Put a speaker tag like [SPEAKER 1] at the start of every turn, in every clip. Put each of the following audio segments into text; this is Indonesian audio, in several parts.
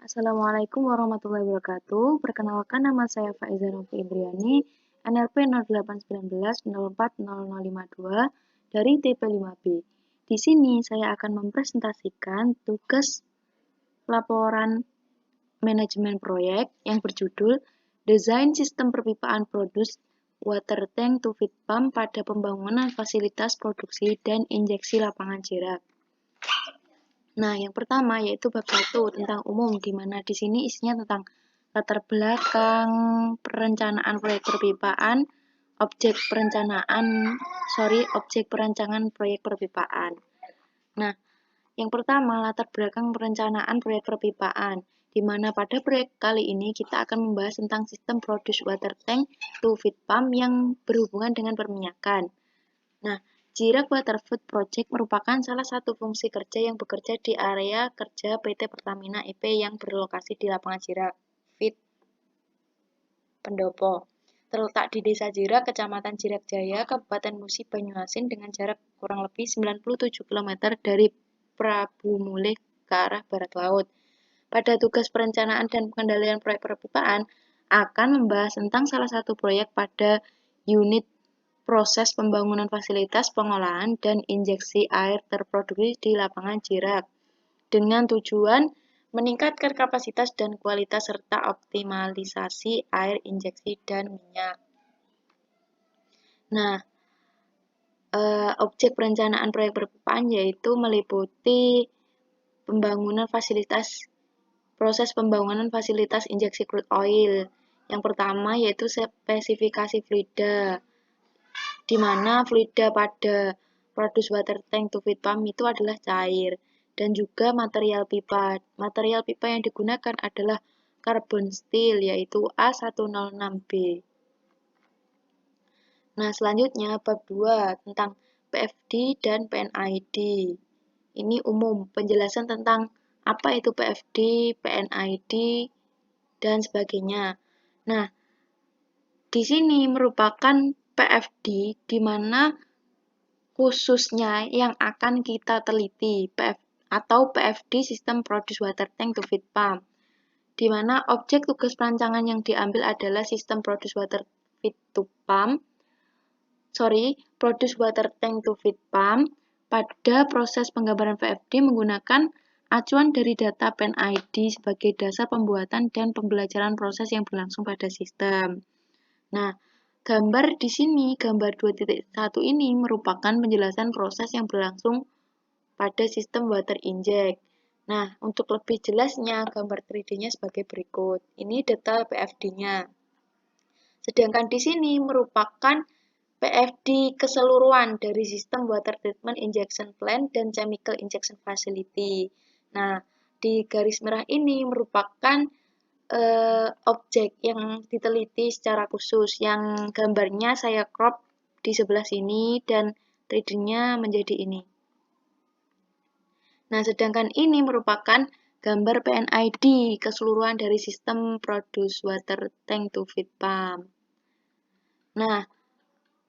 [SPEAKER 1] Assalamualaikum warahmatullahi wabarakatuh. Perkenalkan, nama saya Faiza Novi Indriani, NLP 0819040052 dari TP5B. Di sini saya akan mempresentasikan tugas laporan manajemen proyek yang berjudul Desain Sistem Perpipaan Produs Water Tank to Feed Pump pada pembangunan fasilitas produksi dan injeksi lapangan jerak. Nah, yang pertama yaitu bab 1 tentang umum, di mana di sini isinya tentang latar belakang perencanaan proyek perpipaan, objek perancangan proyek perpipaan. Nah, yang pertama latar belakang perencanaan proyek perpipaan, di mana pada proyek kali ini kita akan membahas tentang sistem produce water tank to feed pump yang berhubungan dengan perminyakan. Nah, Jirak Water Food Project merupakan salah satu fungsi kerja yang bekerja di area kerja PT Pertamina EP yang berlokasi di lapangan Jirak, Fit Pendopo. Terletak di Desa Jirak, Kecamatan Jirak Jaya, Kabupaten Musi Banyuasin dengan jarak kurang lebih 97 km dari Prabu Mulih ke arah barat laut. Pada tugas perencanaan dan pengendalian proyek perpipaan akan membahas tentang salah satu proyek pada unit proses pembangunan fasilitas pengolahan dan injeksi air terproduksi di lapangan Jirak dengan tujuan meningkatkan kapasitas dan kualitas serta optimalisasi air injeksi dan minyak. Nah, objek perencanaan proyek perpipaan yaitu meliputi proses pembangunan fasilitas injeksi crude oil. Yang pertama yaitu spesifikasi fluida, di mana fluida pada produce water tank to feed pump itu adalah cair, dan juga material pipa. Material pipa yang digunakan adalah carbon steel, yaitu A106B. Nah, selanjutnya bab 2 tentang PFD dan PNID. Ini umum, penjelasan tentang apa itu PFD, PNID, dan sebagainya. Nah, di sini merupakan PFD di mana khususnya yang akan kita teliti atau PFD Sistem Produce Water Tank to Feed Pump, di mana objek tugas perancangan yang diambil adalah Sistem Produce Water Tank to Feed Pump. Pada proses penggambaran PFD menggunakan acuan dari data PNID sebagai dasar pembuatan dan pembelajaran proses yang berlangsung pada sistem. Nah, gambar di sini, gambar 2.1 ini merupakan penjelasan proses yang berlangsung pada sistem water inject. Nah, untuk lebih jelasnya, gambar 3D-nya sebagai berikut. Ini detail PFD-nya. Sedangkan di sini merupakan PFD keseluruhan dari sistem water treatment injection plant dan chemical injection facility. Nah, di garis merah ini merupakan objek yang diteliti secara khusus, yang gambarnya saya crop di sebelah sini dan 3D-nya menjadi ini. Nah, sedangkan ini merupakan gambar PNID keseluruhan dari sistem produce water tank to feed pump. Nah,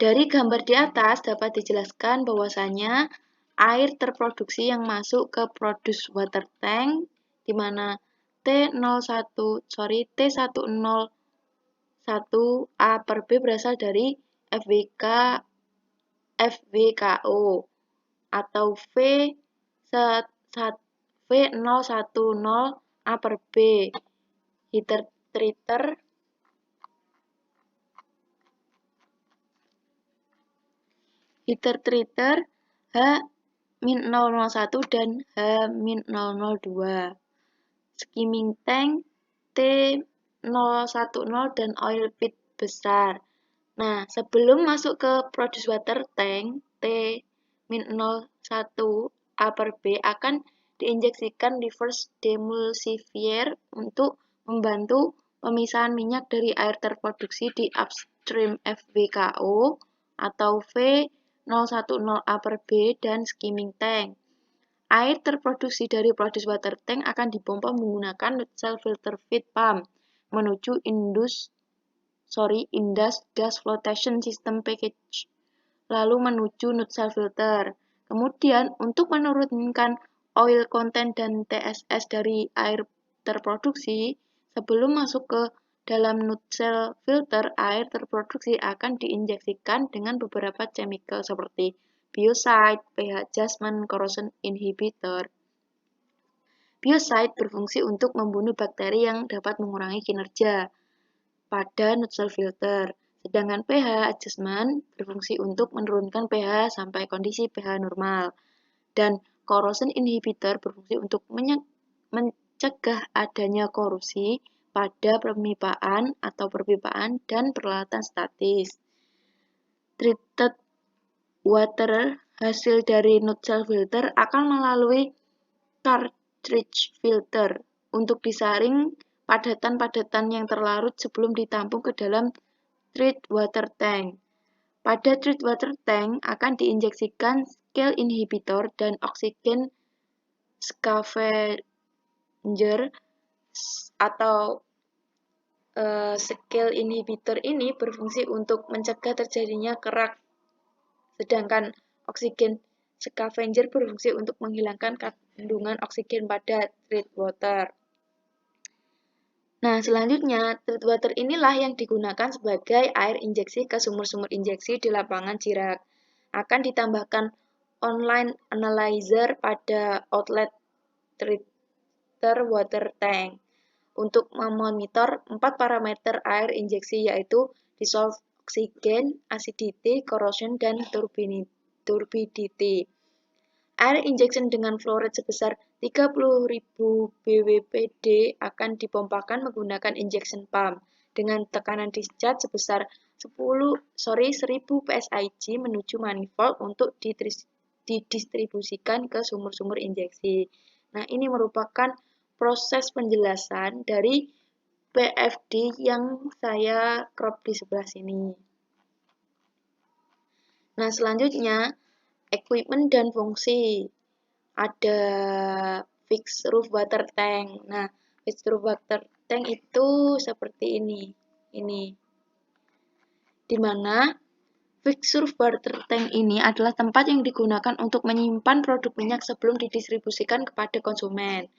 [SPEAKER 1] dari gambar di atas dapat dijelaskan bahwasanya air terproduksi yang masuk ke produce water tank di mana T101A per B berasal dari FWKO atau V010A per B heater treater H-001 dan H-002, skimming tank T010 dan oil pit besar. Nah, sebelum masuk ke produce water tank, T-01A per B akan diinjeksikan reverse demulsifier untuk membantu pemisahan minyak dari air terproduksi di upstream FWKO atau V010A per B dan skimming tank. Air terproduksi dari produce water tank akan dipompa menggunakan Nutshell filter feed pump menuju Indus gas flotation system package, lalu menuju Nutshell filter. Kemudian, untuk menurunkan oil content dan TSS dari air terproduksi, sebelum masuk ke dalam nutshell filter, air terproduksi akan diinjeksikan dengan beberapa chemical seperti biocide, pH adjustment, corrosion inhibitor. Biocide berfungsi untuk membunuh bakteri yang dapat mengurangi kinerja pada nutshell filter, sedangkan pH adjustment berfungsi untuk menurunkan pH sampai kondisi pH normal, dan corrosion inhibitor berfungsi untuk mencegah adanya korosi pada pemipaan atau perpipaan dan peralatan statis. Treated water hasil dari nutshell filter akan melalui cartridge filter untuk disaring padatan-padatan yang terlarut sebelum ditampung ke dalam treat water tank. Pada treat water tank akan diinjeksikan scale inhibitor dan oksigen scavenger atau scale inhibitor ini berfungsi untuk mencegah terjadinya kerak, sedangkan oksigen scavenger berfungsi untuk menghilangkan kandungan oksigen pada treat water. Nah, selanjutnya, treat water inilah yang digunakan sebagai air injeksi ke sumur-sumur injeksi di lapangan Chirac. Akan ditambahkan online analyzer pada outlet treater water tank untuk memonitor 4 parameter air injeksi, yaitu dissolved oxygen, acidity, corrosion, dan turbidity. Air injection dengan flow rate sebesar 30.000 bwpd akan dipompakan menggunakan injection pump dengan tekanan discharge sebesar 1000 psig menuju manifold untuk didistribusikan ke sumur-sumur injeksi. Nah, ini merupakan proses penjelasan dari PFD yang saya crop di sebelah sini. Nah, selanjutnya equipment dan fungsi. Ada fixed roof water tank. Nah, fixed roof water tank itu seperti ini. Di mana fixed roof water tank ini adalah tempat yang digunakan untuk menyimpan produk minyak sebelum didistribusikan kepada konsumen.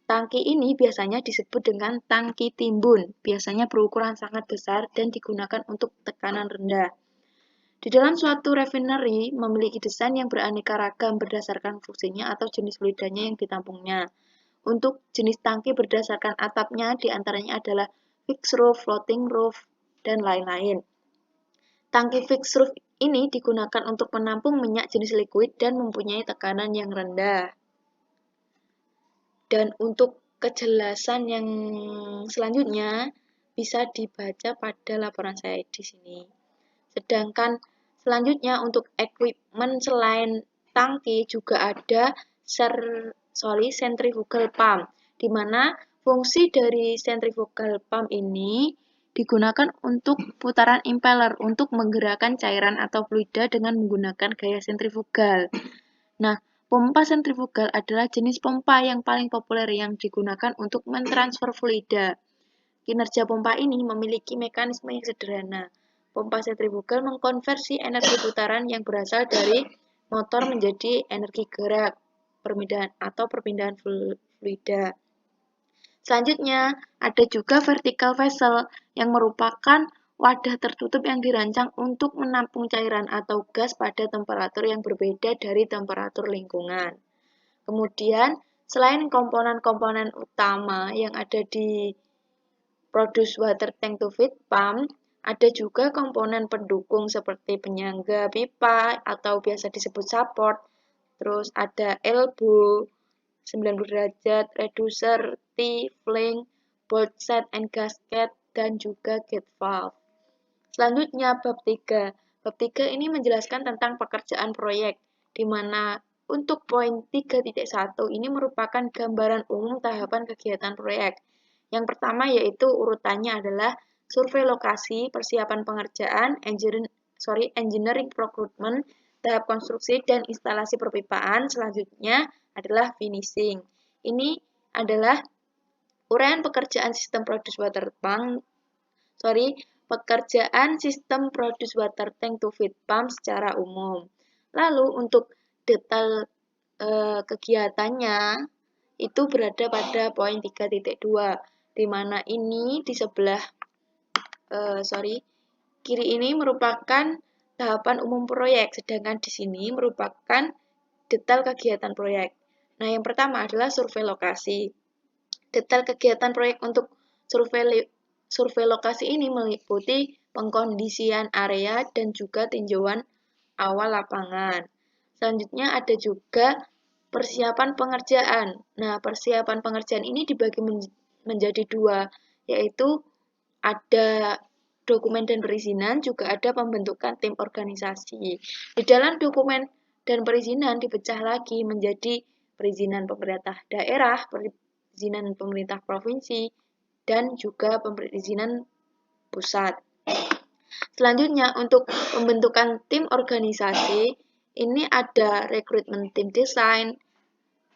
[SPEAKER 1] Tangki ini biasanya disebut dengan tangki timbun, biasanya berukuran sangat besar dan digunakan untuk tekanan rendah. Di dalam suatu refinery memiliki desain yang beraneka ragam berdasarkan fungsinya atau jenis fluidanya yang ditampungnya. Untuk jenis tangki berdasarkan atapnya diantaranya adalah fixed roof, floating roof, dan lain-lain. Tangki fixed roof ini digunakan untuk menampung minyak jenis liquid dan mempunyai tekanan yang rendah. Dan untuk kejelasan yang selanjutnya bisa dibaca pada laporan saya di sini. Sedangkan selanjutnya untuk equipment selain tangki juga ada centrifugal pump, di mana fungsi dari centrifugal pump ini digunakan untuk putaran impeller untuk menggerakkan cairan atau fluida dengan menggunakan gaya sentrifugal. Nah, pompa sentrifugal adalah jenis pompa yang paling populer yang digunakan untuk mentransfer fluida. Kinerja pompa ini memiliki mekanisme yang sederhana. Pompa sentrifugal mengkonversi energi putaran yang berasal dari motor menjadi energi gerak, perpindahan fluida. Selanjutnya, ada juga vertical vessel yang merupakan wadah tertutup yang dirancang untuk menampung cairan atau gas pada temperatur yang berbeda dari temperatur lingkungan. Kemudian, selain komponen-komponen utama yang ada di produce water tank to feed pump, ada juga komponen pendukung seperti penyangga pipa atau biasa disebut support. Terus ada elbow, 90 derajat, reducer, T-flange, bolt set and gasket, dan juga gate valve. Selanjutnya, bab 3. Bab 3 ini menjelaskan tentang pekerjaan proyek, di mana untuk poin 3.1 ini merupakan gambaran umum tahapan kegiatan proyek. Yang pertama yaitu urutannya adalah survei lokasi, persiapan pengerjaan, engineering procurement, tahap konstruksi dan instalasi perpipaan. Selanjutnya adalah finishing. Ini adalah uraian pekerjaan sistem produce water tank to feed pump secara umum. Lalu untuk detail kegiatannya itu berada pada poin 3.2, di mana ini di sebelah kiri ini merupakan tahapan umum proyek, sedangkan di sini merupakan detail kegiatan proyek. Nah, yang pertama adalah survei lokasi. Detail kegiatan proyek untuk survei lokasi ini meliputi pengkondisian area dan juga tinjauan awal lapangan. Selanjutnya ada juga persiapan pengerjaan. Nah, persiapan pengerjaan ini dibagi menjadi dua, yaitu ada dokumen dan perizinan, juga ada pembentukan tim organisasi. Di dalam dokumen dan perizinan dipecah lagi menjadi perizinan pemerintah daerah, perizinan pemerintah provinsi, dan juga perizinan pusat. Selanjutnya, untuk pembentukan tim organisasi, ini ada rekrutmen tim desain,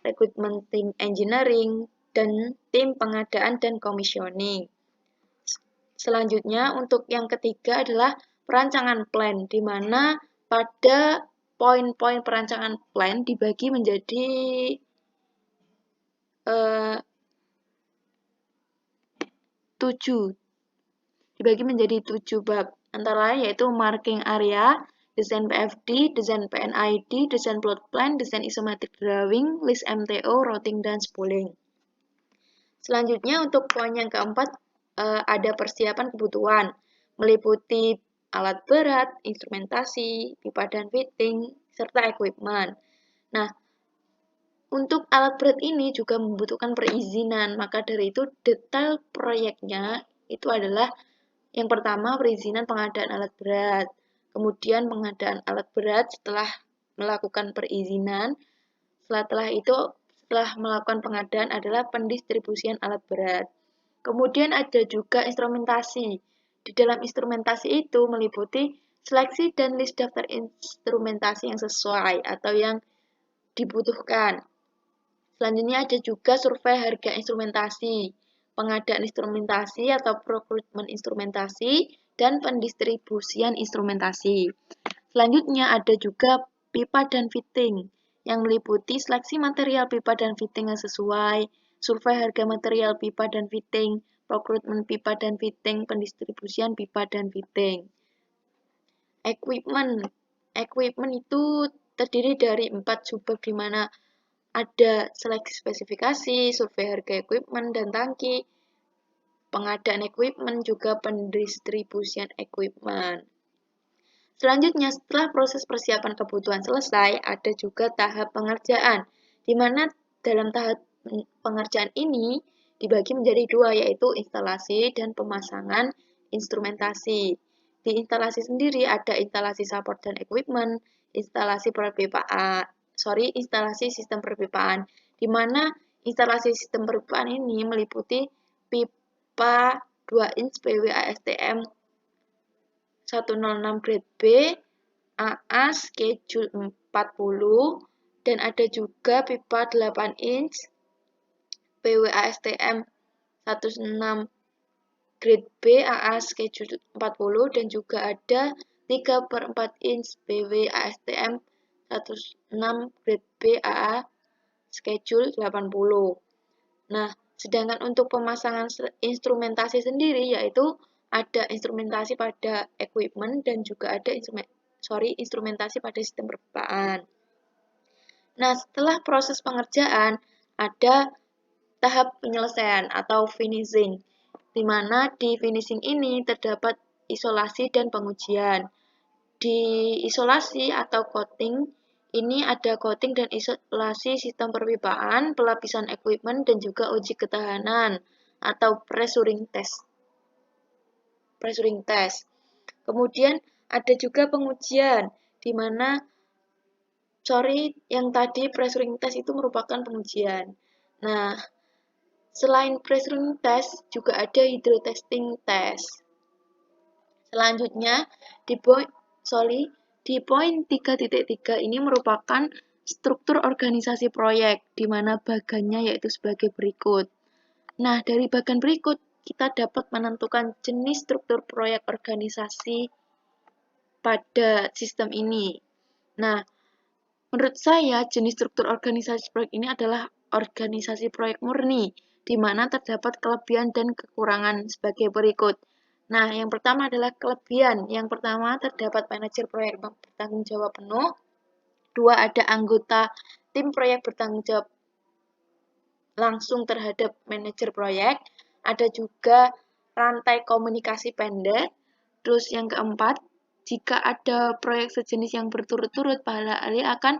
[SPEAKER 1] rekrutmen tim engineering, dan tim pengadaan dan commissioning. Selanjutnya, untuk yang ketiga adalah perancangan plan, di mana pada poin-poin perancangan plan dibagi menjadi 7 bab, antara lain yaitu marking area, desain PFD, desain PNID, desain plot plan, desain isometric drawing, list MTO, routing, dan spooling. Selanjutnya, untuk poin yang keempat, ada persiapan kebutuhan, meliputi alat berat, instrumentasi, pipa dan fitting, serta equipment. Nah, untuk alat berat ini juga membutuhkan perizinan, maka dari itu detail proyeknya itu adalah yang pertama perizinan pengadaan alat berat, kemudian pengadaan alat berat setelah melakukan perizinan, setelah melakukan pengadaan adalah pendistribusian alat berat. Kemudian ada juga instrumentasi. Di dalam instrumentasi itu meliputi seleksi dan list daftar instrumentasi yang sesuai atau yang dibutuhkan. Selanjutnya ada juga survei harga instrumentasi, pengadaan instrumentasi atau procurement instrumentasi, dan pendistribusian instrumentasi. Selanjutnya ada juga pipa dan fitting, yang meliputi seleksi material pipa dan fitting yang sesuai, survei harga material pipa dan fitting, procurement pipa dan fitting, pendistribusian pipa dan fitting. Equipment itu terdiri dari 4 subbab, di mana ada seleksi spesifikasi, survei harga equipment dan tangki, pengadaan equipment, juga pendistribusian equipment. Selanjutnya, setelah proses persiapan kebutuhan selesai, ada juga tahap pengerjaan, di mana dalam tahap pengerjaan ini dibagi menjadi dua, yaitu instalasi dan pemasangan instrumentasi. Di instalasi sendiri ada instalasi support dan equipment, instalasi sistem perpipaan, di mana instalasi sistem perpipaan ini meliputi pipa 2 inch PWASTM 106 grade B, AA schedule 40, dan ada juga pipa 8 inch PWASTM 106 grade B, AA schedule 40, dan juga ada 3/4 inch PWASTM 106 grade B, AA schedule 80. Nah, sedangkan untuk pemasangan instrumentasi sendiri yaitu ada instrumentasi pada equipment dan juga ada instrumentasi pada sistem perpipaan. Nah, setelah proses pengerjaan ada tahap penyelesaian atau finishing, di mana di finishing ini terdapat isolasi dan pengujian. Di isolasi atau coating ini ada coating dan isolasi sistem perpipaan, pelapisan equipment, dan juga uji ketahanan atau pressuring test. Kemudian ada juga pengujian, di mana yang tadi pressuring test itu merupakan pengujian. Nah, selain pressuring test juga ada hydrotesting test. Selanjutnya di poin 3.3 ini merupakan struktur organisasi proyek, di mana bagannya yaitu sebagai berikut. Nah, dari bagan berikut kita dapat menentukan jenis struktur proyek organisasi pada sistem ini. Nah, menurut saya jenis struktur organisasi proyek ini adalah organisasi proyek murni, di mana terdapat kelebihan dan kekurangan sebagai berikut. Nah, yang pertama adalah kelebihan. Yang pertama, terdapat manajer proyek bertanggung jawab penuh. 2, ada anggota tim proyek bertanggung jawab langsung terhadap manajer proyek. Ada juga rantai komunikasi pendek. Terus yang keempat, jika ada proyek sejenis yang berturut-turut, para ahli akan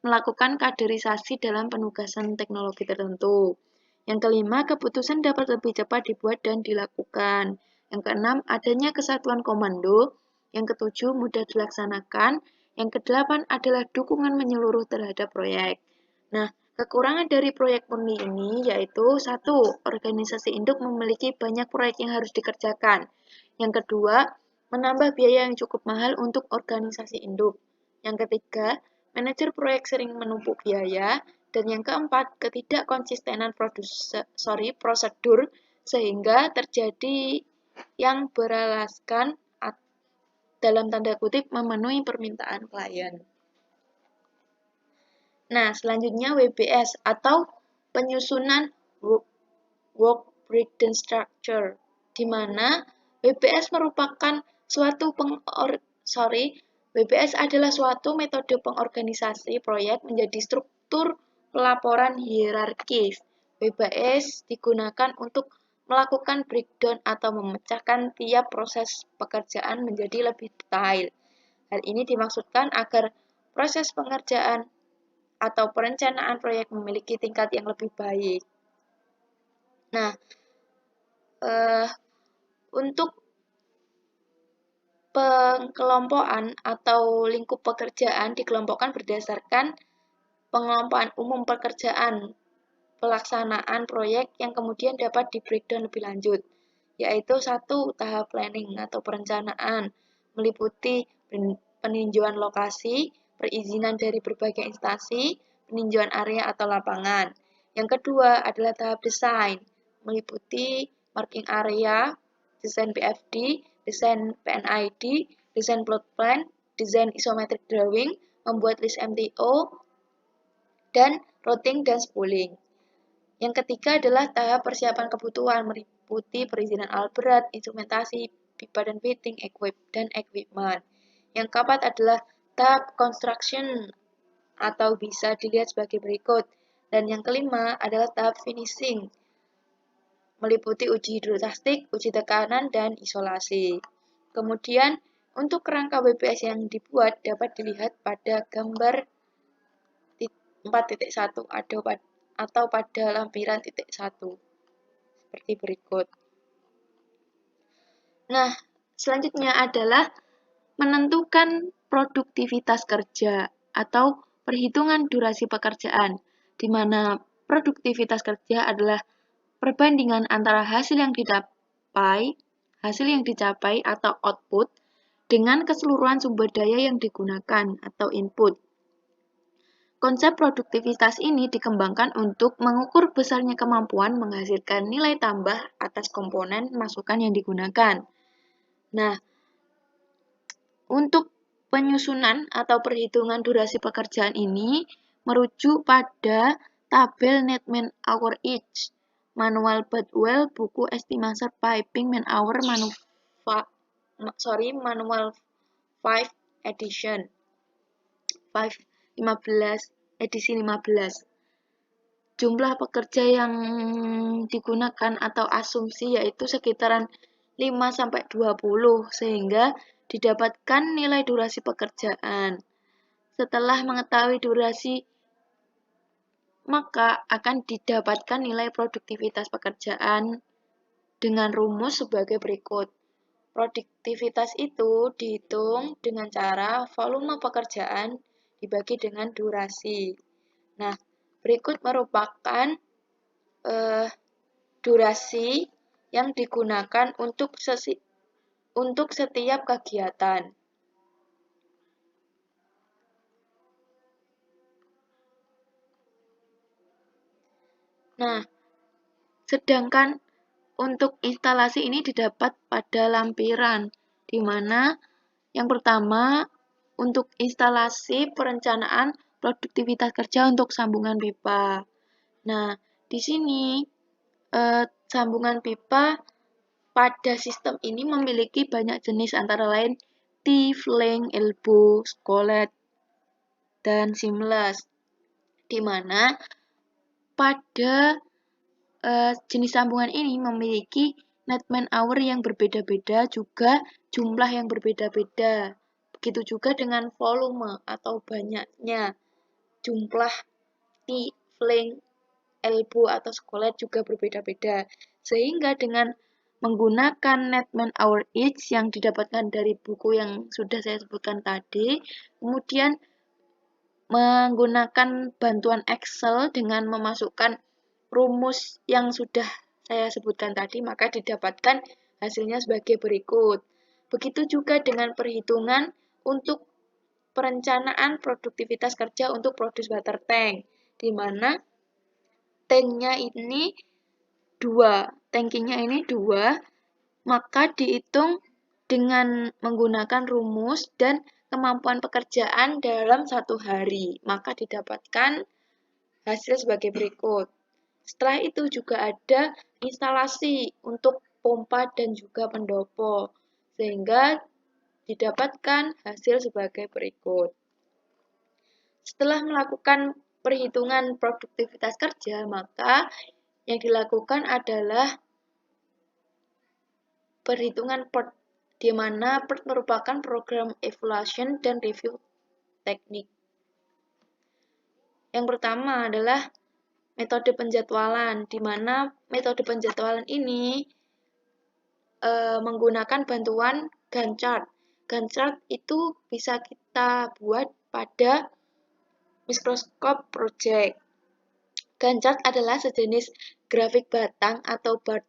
[SPEAKER 1] melakukan kaderisasi dalam penugasan teknologi tertentu. Yang kelima, keputusan dapat lebih cepat dibuat dan dilakukan. Yang keenam, adanya kesatuan komando. Yang ketujuh, mudah dilaksanakan. Yang kedelapan adalah dukungan menyeluruh terhadap proyek. Nah, kekurangan dari proyek murni ini yaitu 1. Organisasi induk memiliki banyak proyek yang harus dikerjakan. Yang kedua, menambah biaya yang cukup mahal untuk organisasi induk. Yang ketiga, manajer proyek sering menumpuk biaya, dan yang keempat, ketidakkonsistenan prosedur sehingga terjadi yang beralaskan dalam tanda kutip memenuhi permintaan klien. Nah, selanjutnya WBS atau penyusunan work breakdown structure, di mana WBS merupakan suatu WBS adalah suatu metode pengorganisasi proyek menjadi struktur pelaporan hierarkis. WBS digunakan untuk melakukan breakdown atau memecahkan tiap proses pekerjaan menjadi lebih detail. Hal ini dimaksudkan agar proses pengerjaan atau perencanaan proyek memiliki tingkat yang lebih baik. Nah, untuk pengkelompokan atau lingkup pekerjaan dikelompokkan berdasarkan pengelompokan umum pekerjaan pelaksanaan proyek yang kemudian dapat di-breakdown lebih lanjut, yaitu 1. Tahap planning atau perencanaan, meliputi peninjauan lokasi, perizinan dari berbagai instansi, peninjauan area atau lapangan. Yang kedua adalah tahap desain, meliputi marking area, desain BFD, desain PNID, desain plot plan, desain isometric drawing, membuat list MTO, dan routing dan spooling. Yang ketiga adalah tahap persiapan kebutuhan, meliputi perizinan alat berat, instrumentasi, pipa dan fitting, dan equipment. Yang keempat adalah tahap construction atau bisa dilihat sebagai berikut. Dan yang kelima adalah tahap finishing, meliputi uji hidrostatik, uji tekanan, dan isolasi. Kemudian, untuk kerangka WBS yang dibuat dapat dilihat pada gambar 4.1 atau pada lampiran titik 1 seperti berikut. Nah, selanjutnya adalah menentukan produktivitas kerja atau perhitungan durasi pekerjaan, di mana produktivitas kerja adalah perbandingan antara hasil yang dicapai atau output dengan keseluruhan sumber daya yang digunakan atau input. Konsep produktivitas ini dikembangkan untuk mengukur besarnya kemampuan menghasilkan nilai tambah atas komponen masukan yang digunakan. Nah, untuk penyusunan atau perhitungan durasi pekerjaan ini merujuk pada tabel net man hour each, manual Badwell, buku Estimator Piping Man Hour manual 5 edition. 15 Jumlah pekerja yang digunakan atau asumsi yaitu sekitaran 5-20 sehingga didapatkan nilai durasi pekerjaan. Setelah mengetahui durasi, maka akan didapatkan nilai produktivitas pekerjaan dengan rumus sebagai berikut. Produktivitas itu dihitung dengan cara volume pekerjaan dibagi dengan durasi. Nah, berikut merupakan durasi yang digunakan untuk setiap kegiatan. Nah, sedangkan untuk instalasi ini didapat pada lampiran, di mana yang pertama untuk instalasi perencanaan produktivitas kerja untuk sambungan pipa. Nah, di sini sambungan pipa pada sistem ini memiliki banyak jenis antara lain T-flange, elbow, scolet, dan seamless. Di mana pada jenis sambungan ini memiliki net man hour yang berbeda-beda, juga jumlah yang berbeda-beda. Begitu juga dengan volume atau banyaknya jumlah T-flange, elbow, atau scolet juga berbeda-beda. Sehingga dengan menggunakan net man hour each yang didapatkan dari buku yang sudah saya sebutkan tadi, kemudian menggunakan bantuan Excel dengan memasukkan rumus yang sudah saya sebutkan tadi, maka didapatkan hasilnya sebagai berikut. Begitu juga dengan perhitungan untuk perencanaan produktivitas kerja untuk produce water tank, di mana tanknya ini tankinya ini 2, maka dihitung dengan menggunakan rumus dan kemampuan pekerjaan dalam 1 hari, maka didapatkan hasil sebagai berikut. Setelah itu juga ada instalasi untuk pompa dan juga pendopo, sehingga didapatkan hasil sebagai berikut. Setelah melakukan perhitungan produktivitas kerja, maka yang dilakukan adalah perhitungan PERT, di mana PERT merupakan program evaluation dan review teknik. Yang pertama adalah metode penjadwalan, di mana metode penjadwalan ini menggunakan bantuan Gantt chart. Gantt chart itu bisa kita buat pada Microsoft Project. Gantt chart adalah sejenis grafik batang atau bar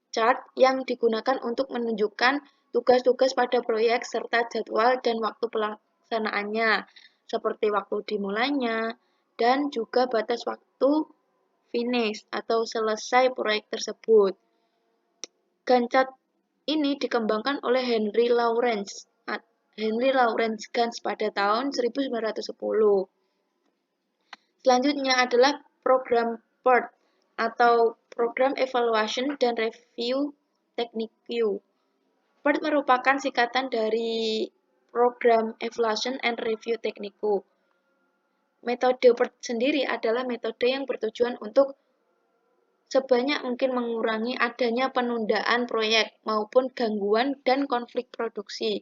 [SPEAKER 1] chart yang digunakan untuk menunjukkan tugas-tugas pada proyek serta jadwal dan waktu pelaksanaannya, seperti waktu dimulainya dan juga batas waktu finish atau selesai proyek tersebut. Gantt chart ini dikembangkan oleh Henry Lawrence Gans pada tahun 1910. Selanjutnya adalah program PERT atau Program Evaluation dan Review Technique. PERT merupakan singkatan dari Program Evaluation and Review Technique. Metode PERT sendiri adalah metode yang bertujuan untuk sebanyak mungkin mengurangi adanya penundaan proyek maupun gangguan dan konflik produksi,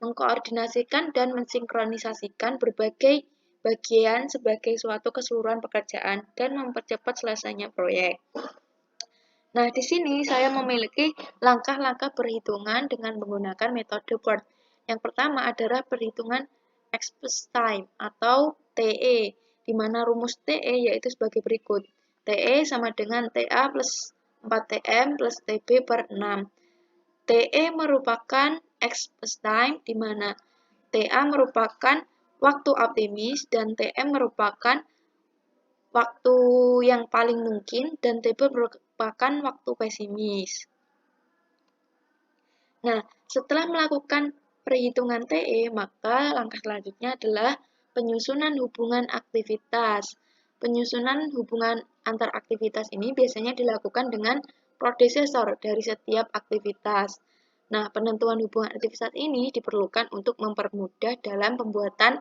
[SPEAKER 1] mengkoordinasikan dan mensinkronisasikan berbagai bagian sebagai suatu keseluruhan pekerjaan, dan mempercepat selesainya proyek. Nah, di sini saya memiliki langkah-langkah perhitungan dengan menggunakan metode PERT. Yang pertama adalah perhitungan express time atau TE, di mana rumus TE yaitu sebagai berikut. TE sama dengan TA plus 4TM plus TB per 6. TE merupakan express time, di mana TA merupakan waktu optimis dan TM merupakan waktu yang paling mungkin dan TB merupakan waktu pesimis. Nah, setelah melakukan perhitungan TE, maka langkah selanjutnya adalah penyusunan hubungan aktivitas. Penyusunan hubungan antar aktivitas ini biasanya dilakukan dengan predesesor dari setiap aktivitas. Nah, penentuan hubungan aktivitas ini diperlukan untuk mempermudah dalam pembuatan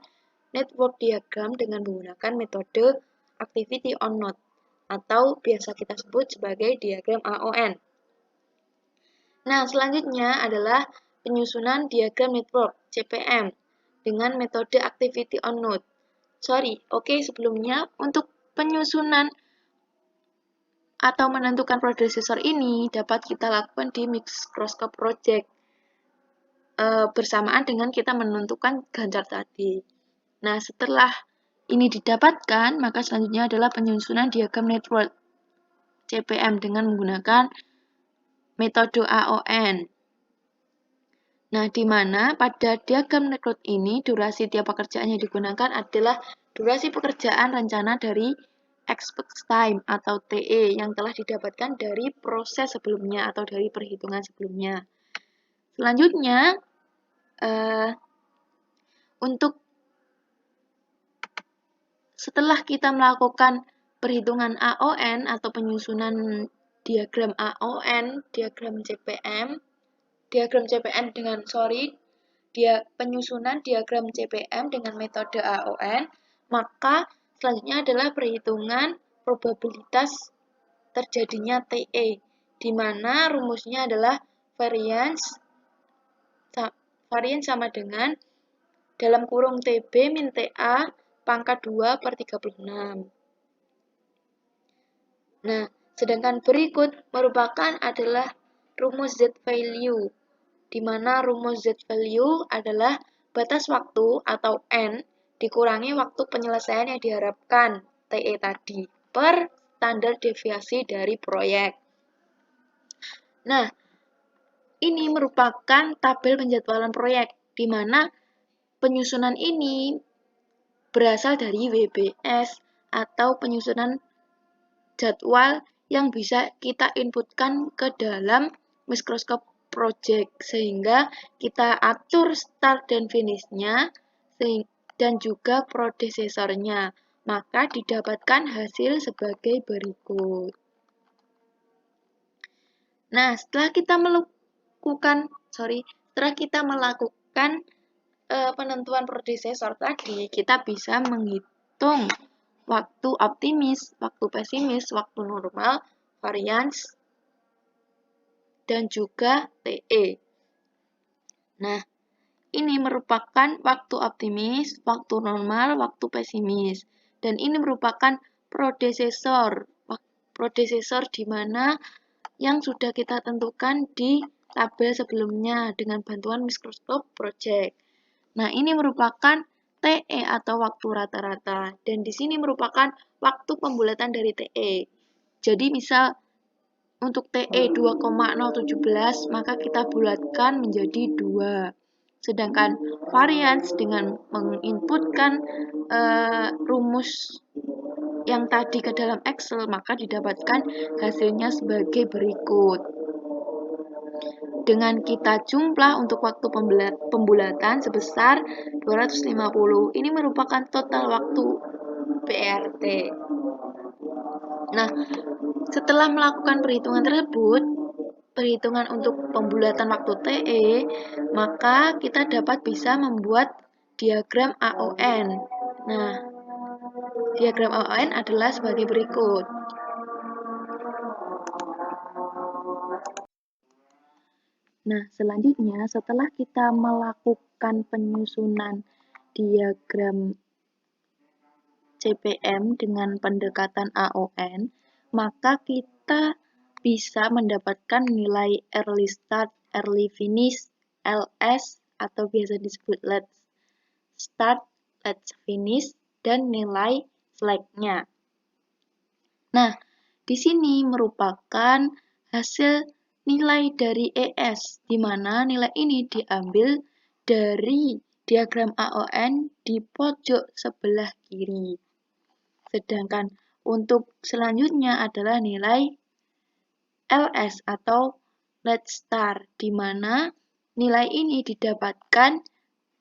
[SPEAKER 1] network diagram dengan menggunakan metode activity on node atau biasa kita sebut sebagai diagram AON. Nah, selanjutnya adalah penyusunan diagram network CPM dengan metode activity on node. Sebelumnya untuk penyusunan atau menentukan predecessor ini dapat kita lakukan di Microsoft Project bersamaan dengan kita menentukan Gantt chart tadi. Nah, setelah ini didapatkan, maka selanjutnya adalah penyusunan diagram network CPM dengan menggunakan metode AON. Nah, di mana pada diagram network ini durasi tiap pekerjaan yang digunakan adalah durasi pekerjaan rencana dari expected time atau TE yang telah didapatkan dari proses sebelumnya atau dari perhitungan sebelumnya. Selanjutnya, untuk setelah kita melakukan perhitungan AON atau penyusunan diagram AON, penyusunan diagram CPM dengan metode AON, maka selanjutnya adalah perhitungan probabilitas terjadinya TE, di mana rumusnya adalah variance sama dengan dalam kurung TB min TA pangkat 2 per 36. Nah, sedangkan berikut merupakan adalah rumus Z value, di mana rumus Z value adalah batas waktu atau N dikurangi waktu penyelesaian yang diharapkan TE tadi per standar deviasi dari proyek. Nah, ini merupakan tabel penjadwalan proyek, di mana penyusunan ini berasal dari WBS atau penyusunan jadwal yang bisa kita inputkan ke dalam Microsoft Project, sehingga kita atur start dan finish-nya dan juga prodesesornya, maka didapatkan hasil sebagai berikut. Nah, setelah kita melakukan penentuan prodesesor tadi, kita bisa menghitung waktu optimis, waktu pesimis, waktu normal, variance, dan juga TE. Nah, ini merupakan waktu optimis, waktu normal, waktu pesimis. Dan ini merupakan prodesesor di mana yang sudah kita tentukan di tabel sebelumnya dengan bantuan Microsoft Project. Nah, ini merupakan TE atau waktu rata-rata, dan di sini merupakan waktu pembulatan dari TE. Jadi misal untuk TE 2,017, maka kita bulatkan menjadi 2. Sedangkan variance dengan menginputkan rumus yang tadi ke dalam Excel, maka didapatkan hasilnya sebagai berikut. Dengan kita jumlah untuk waktu pembulatan sebesar 250. Ini merupakan total waktu PRT. Nah, setelah melakukan perhitungan tersebut, perhitungan untuk pembulatan waktu TE, maka kita dapat bisa membuat diagram AON. Nah, diagram AON adalah sebagai berikut. Nah, selanjutnya setelah kita melakukan penyusunan diagram CPM dengan pendekatan AON, maka kita bisa mendapatkan nilai early start, early finish, LS atau biasa disebut let's start, let's finish, dan nilai slack-nya. Nah, di sini merupakan hasil nilai dari ES, di mana nilai ini diambil dari diagram AON di pojok sebelah kiri. Sedangkan untuk selanjutnya adalah nilai LS atau let's start, di mana nilai ini didapatkan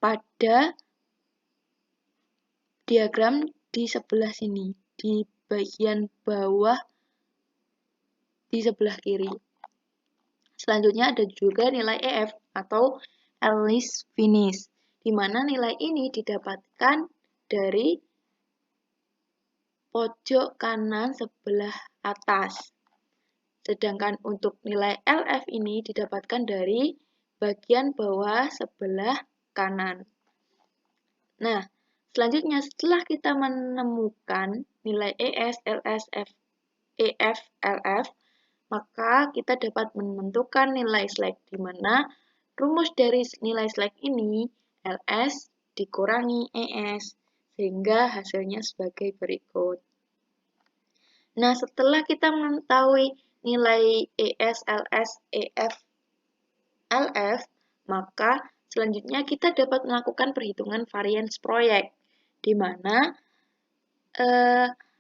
[SPEAKER 1] pada diagram di sebelah sini, di bagian bawah di sebelah kiri. Selanjutnya ada juga nilai EF atau early finish, di mana nilai ini didapatkan dari pojok kanan sebelah atas. Sedangkan untuk nilai LF ini didapatkan dari bagian bawah sebelah kanan. Nah, selanjutnya setelah kita menemukan nilai ES, LS, EF, LF, maka kita dapat menentukan nilai slack, di mana rumus dari nilai slack ini LS dikurangi ES, sehingga hasilnya sebagai berikut. Nah, setelah kita mengetahui nilai ES, LS, EF, LF, maka selanjutnya kita dapat melakukan perhitungan variance proyek, di mana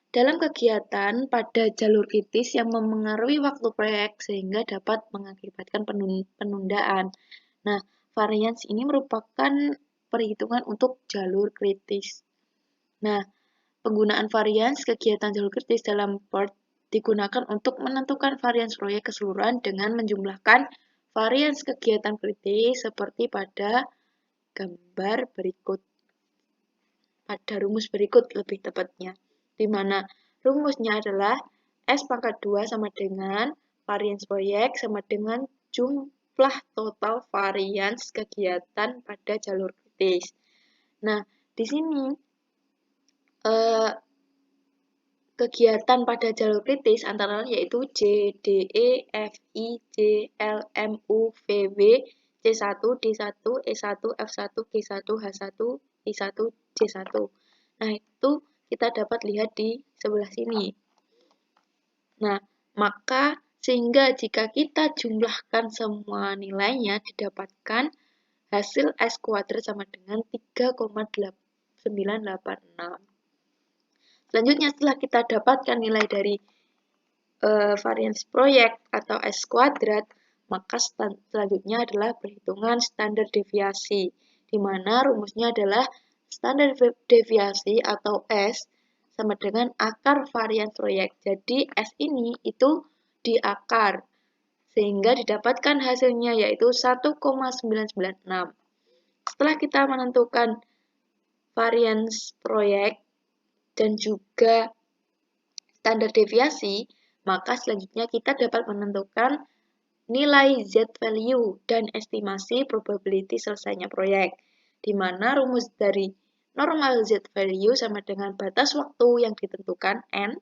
[SPEAKER 1] dalam kegiatan pada jalur kritis yang memengaruhi waktu proyek sehingga dapat mengakibatkan penundaan. Nah, variance ini merupakan perhitungan untuk jalur kritis. Nah, Penggunaan varians kegiatan jalur kritis dalam PERT digunakan untuk menentukan varians proyek keseluruhan dengan menjumlahkan varians kegiatan kritis seperti pada gambar berikut. Pada rumus berikut lebih tepatnya, di mana rumusnya adalah S pangkat 2 sama dengan varians proyek sama dengan jumlah total varians kegiatan pada jalur kritis. Nah, di sini kegiatan pada jalur kritis antara lain yaitu J, D, E, F, I, J, L, M, U, V, W, C1, D1, E1, F1, G1, H1, I1, J1. Nah, itu kita dapat lihat di sebelah sini. Nah, maka sehingga jika kita jumlahkan semua nilainya didapatkan hasil S kuadrat sama dengan 3,986. Selanjutnya setelah kita dapatkan nilai dari varians proyek atau S kuadrat, maka selanjutnya adalah perhitungan standar deviasi, di mana rumusnya adalah standar deviasi atau S sama dengan akar varians proyek. Jadi S ini itu di akar, sehingga didapatkan hasilnya yaitu 1,996. Setelah kita menentukan varians proyek dan juga standar deviasi, maka selanjutnya kita dapat menentukan nilai Z value dan estimasi probability selesainya proyek, di mana rumus dari normal Z value sama dengan batas waktu yang ditentukan N,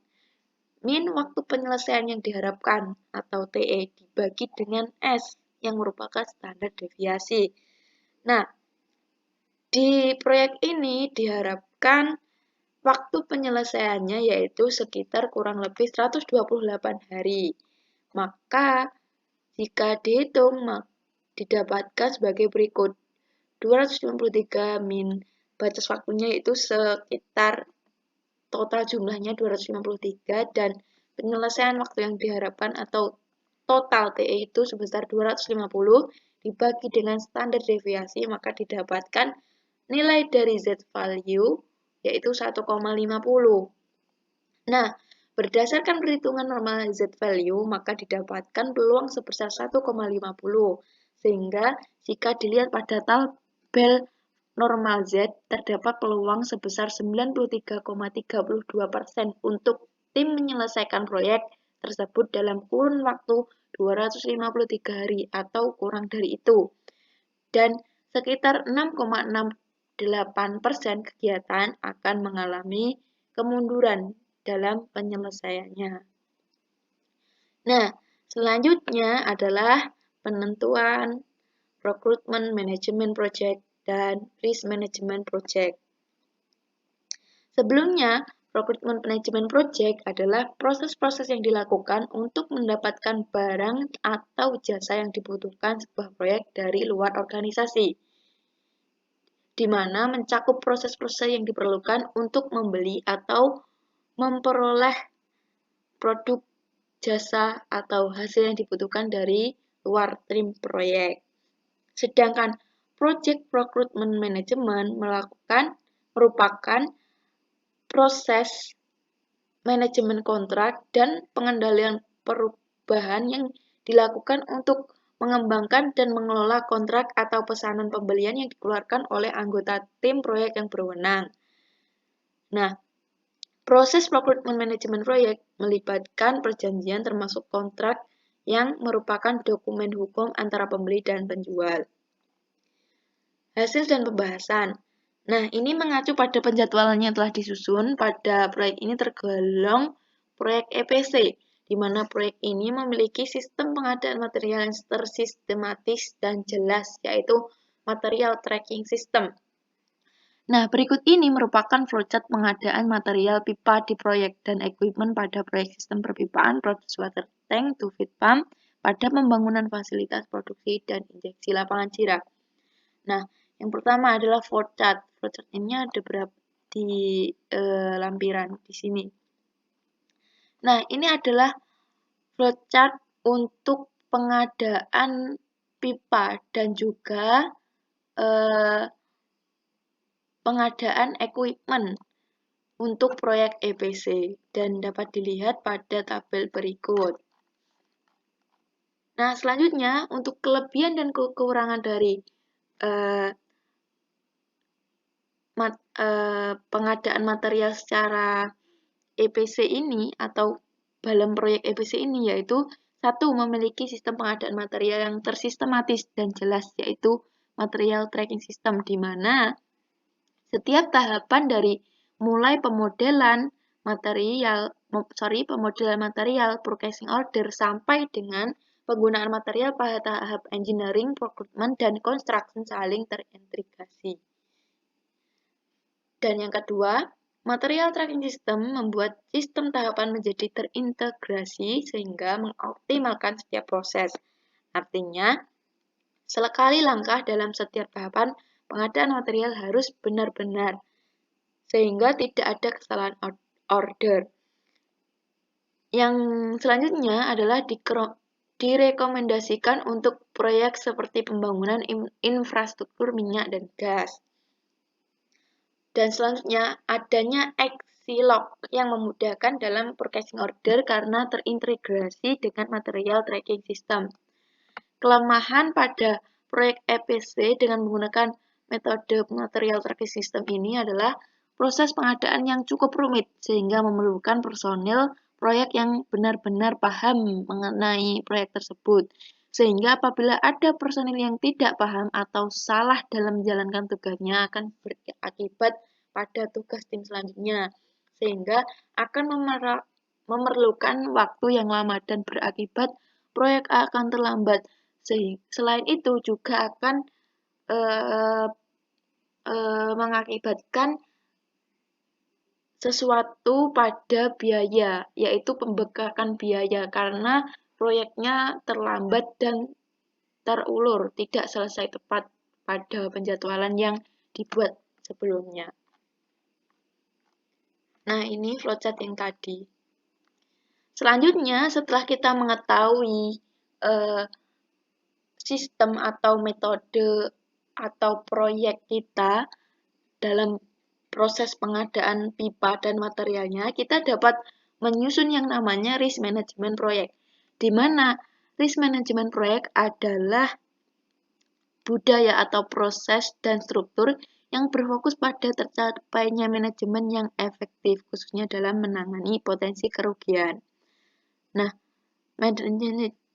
[SPEAKER 1] min waktu penyelesaian yang diharapkan atau TE dibagi dengan S yang merupakan standar deviasi. Nah, di proyek ini diharapkan waktu penyelesaiannya yaitu sekitar kurang lebih 128 hari. Maka jika dihitung didapatkan sebagai berikut. 253 min batas waktunya itu sekitar total jumlahnya 253 dan penyelesaian waktu yang diharapkan atau total TE itu sebesar 250 dibagi dengan standar deviasi maka didapatkan nilai dari Z value yaitu 1,50. Nah, berdasarkan perhitungan normal Z value, maka didapatkan peluang sebesar 1,50. Sehingga, jika dilihat pada tabel normal Z, terdapat peluang sebesar 93,32% untuk tim menyelesaikan proyek tersebut dalam kurun waktu 253 hari atau kurang dari itu. Dan sekitar 6,68% kegiatan akan mengalami kemunduran dalam penyelesaiannya. Nah, selanjutnya adalah penentuan Recruitment Management Project dan Risk Management Project. Sebelumnya, Recruitment Management Project adalah proses-proses yang dilakukan untuk mendapatkan barang atau jasa yang dibutuhkan sebuah proyek dari luar organisasi, di mana mencakup proses-proses yang diperlukan untuk membeli atau memperoleh produk, jasa, atau hasil yang dibutuhkan dari luar tim proyek. Sedangkan Project Recruitment Management merupakan proses manajemen kontrak dan pengendalian perubahan yang dilakukan untuk mengembangkan dan mengelola kontrak atau pesanan pembelian yang dikeluarkan oleh anggota tim proyek yang berwenang. Nah, proses recruitment management proyek melibatkan perjanjian termasuk kontrak yang merupakan dokumen hukum antara pembeli dan penjual. Hasil dan pembahasan. Nah, ini mengacu pada penjadwalan yang telah disusun pada proyek ini tergolong proyek EPC, di mana proyek ini memiliki sistem pengadaan material yang tersistematis dan jelas, yaitu material tracking system. Nah, berikut ini merupakan flowchart pengadaan material pipa di proyek dan equipment pada proyek sistem perpipaan produksi water tank to feed pump pada pembangunan fasilitas produksi dan injeksi lapangan sirap. Nah, yang pertama adalah flowchart. Flowchart ini ada berapa di lampiran di sini. Nah, ini adalah flowchart untuk pengadaan pipa dan juga pengadaan equipment untuk proyek EPC dan dapat dilihat pada tabel berikut. Nah, selanjutnya untuk kelebihan dan kekurangan dari pengadaan material secara EPC ini atau dalam proyek EPC ini yaitu satu, memiliki sistem pengadaan material yang tersistematis dan jelas, yaitu material tracking system, di mana setiap tahapan dari mulai pemodelan material, purchasing order sampai dengan penggunaan material pada tahap engineering, procurement, dan construction saling terintegrasi. Dan yang kedua, material tracking system membuat sistem tahapan menjadi terintegrasi sehingga mengoptimalkan setiap proses. Artinya, sekali langkah dalam setiap tahapan pengadaan material harus benar-benar sehingga tidak ada kesalahan order. Yang selanjutnya adalah direkomendasikan untuk proyek seperti pembangunan infrastruktur minyak dan gas. Dan selanjutnya, adanya Exilog yang memudahkan dalam purchasing order karena terintegrasi dengan material tracking system. Kelemahan pada proyek EPC dengan menggunakan metode material tracking system ini adalah proses pengadaan yang cukup rumit, sehingga memerlukan personil proyek yang benar-benar paham mengenai proyek tersebut. Sehingga apabila ada personil yang tidak paham atau salah dalam menjalankan tugasnya akan berakibat pada tugas tim selanjutnya, sehingga akan memerlukan waktu yang lama dan berakibat proyek akan terlambat. Selain itu juga akan mengakibatkan sesuatu pada biaya, yaitu pembengkakan biaya karena proyeknya terlambat dan terulur, tidak selesai tepat pada penjadwalan yang dibuat sebelumnya. Nah, ini flowchart yang tadi. Selanjutnya, setelah kita mengetahui sistem atau metode atau proyek kita dalam proses pengadaan pipa dan materialnya, kita dapat menyusun yang namanya risk management proyek, di mana risk management proyek adalah budaya atau proses dan struktur yang berfokus pada tercapainya manajemen yang efektif, khususnya dalam menangani potensi kerugian. Nah,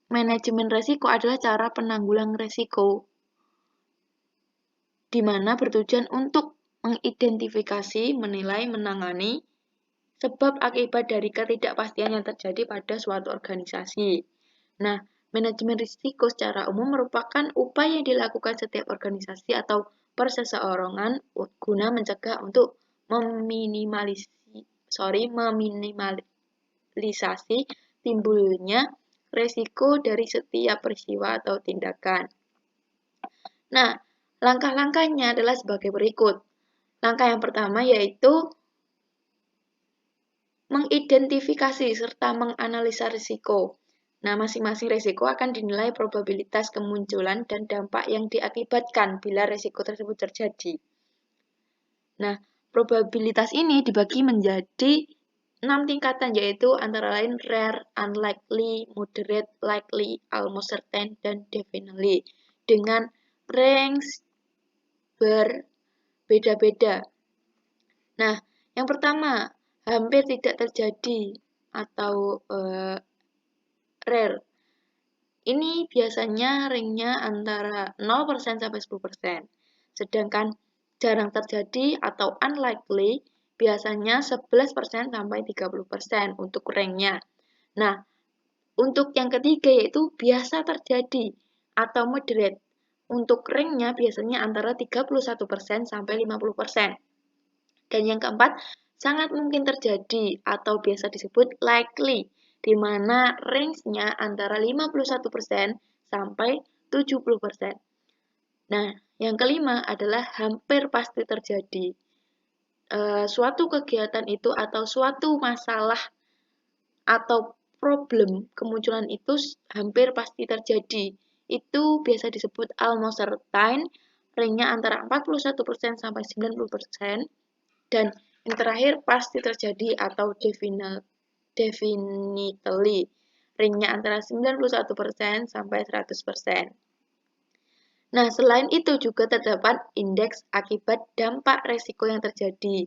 [SPEAKER 1] manajemen resiko adalah cara penanggulangan resiko, di mana bertujuan untuk mengidentifikasi, menilai, menangani sebab akibat dari ketidakpastian yang terjadi pada suatu organisasi. Nah, manajemen risiko secara umum merupakan upaya yang dilakukan setiap organisasi atau perseorangan guna mencegah untuk meminimalisasi timbulnya risiko dari setiap peristiwa atau tindakan. Nah, langkah-langkahnya adalah sebagai berikut. Langkah yang pertama yaitu mengidentifikasi serta menganalisa risiko. Nah, masing-masing risiko akan dinilai probabilitas kemunculan dan dampak yang diakibatkan bila risiko tersebut terjadi. Nah, probabilitas ini dibagi menjadi 6 tingkatan, yaitu antara lain rare, unlikely, moderate, likely, almost certain, dan definitely, dengan range berbeda-beda. Nah, yang pertama, hampir tidak terjadi atau rare. Ini biasanya ringnya antara 0% sampai 10%. Sedangkan jarang terjadi atau unlikely biasanya 11% sampai 30% untuk ringnya. Nah, untuk yang ketiga yaitu biasa terjadi atau moderate. Untuk ringnya biasanya antara 31% sampai 50%. Dan yang keempat, sangat mungkin terjadi atau biasa disebut likely, di mana range-nya antara 51% sampai 70%. Nah, yang kelima adalah hampir pasti terjadi. Suatu kegiatan itu atau suatu masalah atau problem kemunculan itu hampir pasti terjadi. Itu biasa disebut almost certain, range-nya antara 41% sampai 90%. Dan Yang terakhir, pasti terjadi atau definitely. Ringnya antara 91% sampai 100%. Nah, selain itu juga terdapat indeks akibat dampak resiko yang terjadi.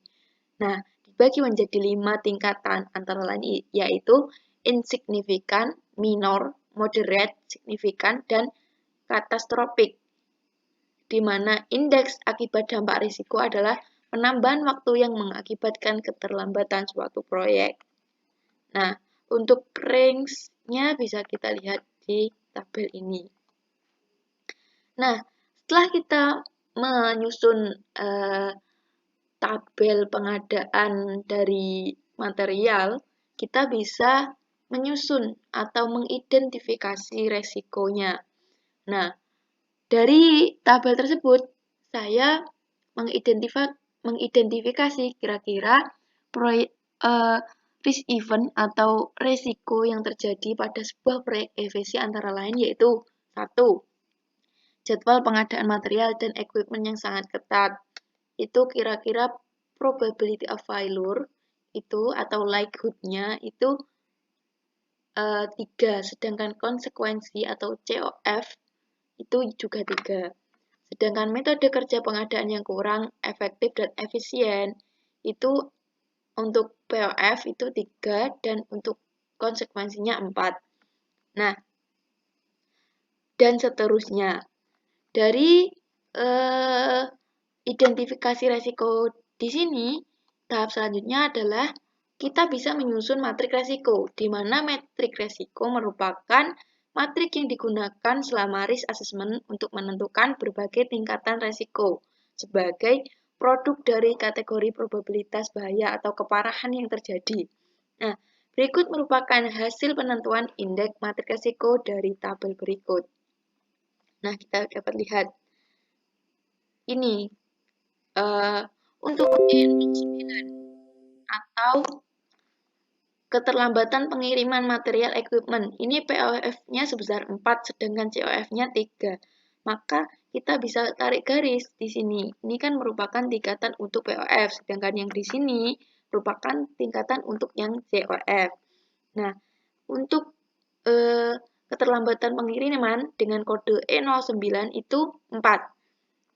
[SPEAKER 1] Nah, dibagi menjadi 5 tingkatan, antara lain yaitu insignifikan, minor, moderate, signifikan, dan katastrofik, di mana indeks akibat dampak risiko adalah penambahan waktu yang mengakibatkan keterlambatan suatu proyek. Nah, untuk range-nya bisa kita lihat di tabel ini. Nah, setelah kita menyusun tabel pengadaan dari material, kita bisa menyusun atau mengidentifikasi resikonya. Nah, dari tabel tersebut, saya mengidentifikasi kira-kira risk event atau resiko yang terjadi pada sebuah proyek EVC antara lain yaitu 1. Jadwal pengadaan material dan equipment yang sangat ketat. Itu kira-kira probability of failure itu atau likelihood-nya itu 3, sedangkan konsekuensi atau COF itu juga 3. Sedangkan metode kerja pengadaan yang kurang efektif dan efisien itu untuk POF itu 3 dan untuk konsekuensinya 4. Nah, dan seterusnya. Dari identifikasi resiko di sini, tahap selanjutnya adalah kita bisa menyusun matrik resiko, di mana matrik resiko merupakan matrik yang digunakan selama risk assessment untuk menentukan berbagai tingkatan resiko sebagai produk dari kategori probabilitas bahaya atau keparahan yang terjadi. Nah, berikut merupakan hasil penentuan indeks matrik resiko dari tabel berikut. Nah, kita dapat lihat ini untuk N9 atau keterlambatan pengiriman material equipment. Ini POF-nya sebesar 4, sedangkan COF-nya 3. Maka kita bisa tarik garis di sini. Ini kan merupakan tingkatan untuk POF, sedangkan yang di sini merupakan tingkatan untuk yang COF. Nah, untuk keterlambatan pengiriman dengan kode E09 itu 4.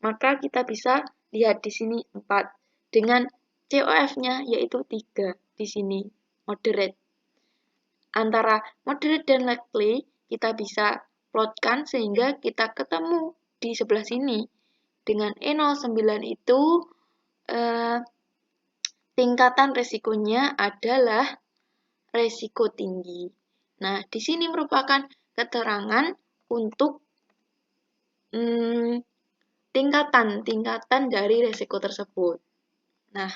[SPEAKER 1] Maka kita bisa lihat di sini 4. Dengan COF-nya yaitu 3 di sini, moderate. Antara moderate dan likely kita bisa plotkan sehingga kita ketemu di sebelah sini. Dengan E09 itu tingkatan resikonya adalah resiko tinggi. Nah, di sini merupakan keterangan untuk tingkatan dari resiko tersebut. Nah,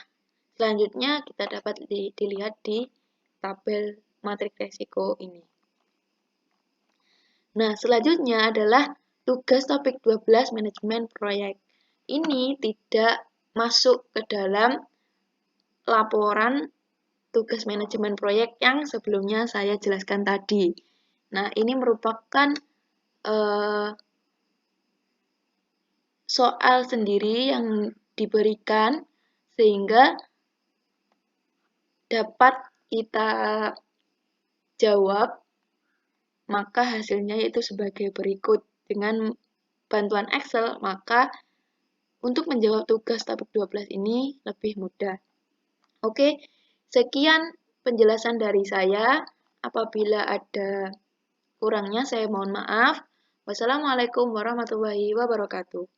[SPEAKER 1] selanjutnya kita dapat dilihat di tabel matrik resiko ini. Nah, selanjutnya adalah tugas topik 12 manajemen proyek. Ini tidak masuk ke dalam laporan tugas manajemen proyek yang sebelumnya saya jelaskan tadi. Nah, ini merupakan soal sendiri yang diberikan sehingga dapat kita jawab, maka hasilnya yaitu sebagai berikut. Dengan bantuan Excel, maka untuk menjawab tugas topik 12 ini lebih mudah. Oke, sekian penjelasan dari saya. Apabila ada kurangnya, saya mohon maaf. Wassalamualaikum warahmatullahi wabarakatuh.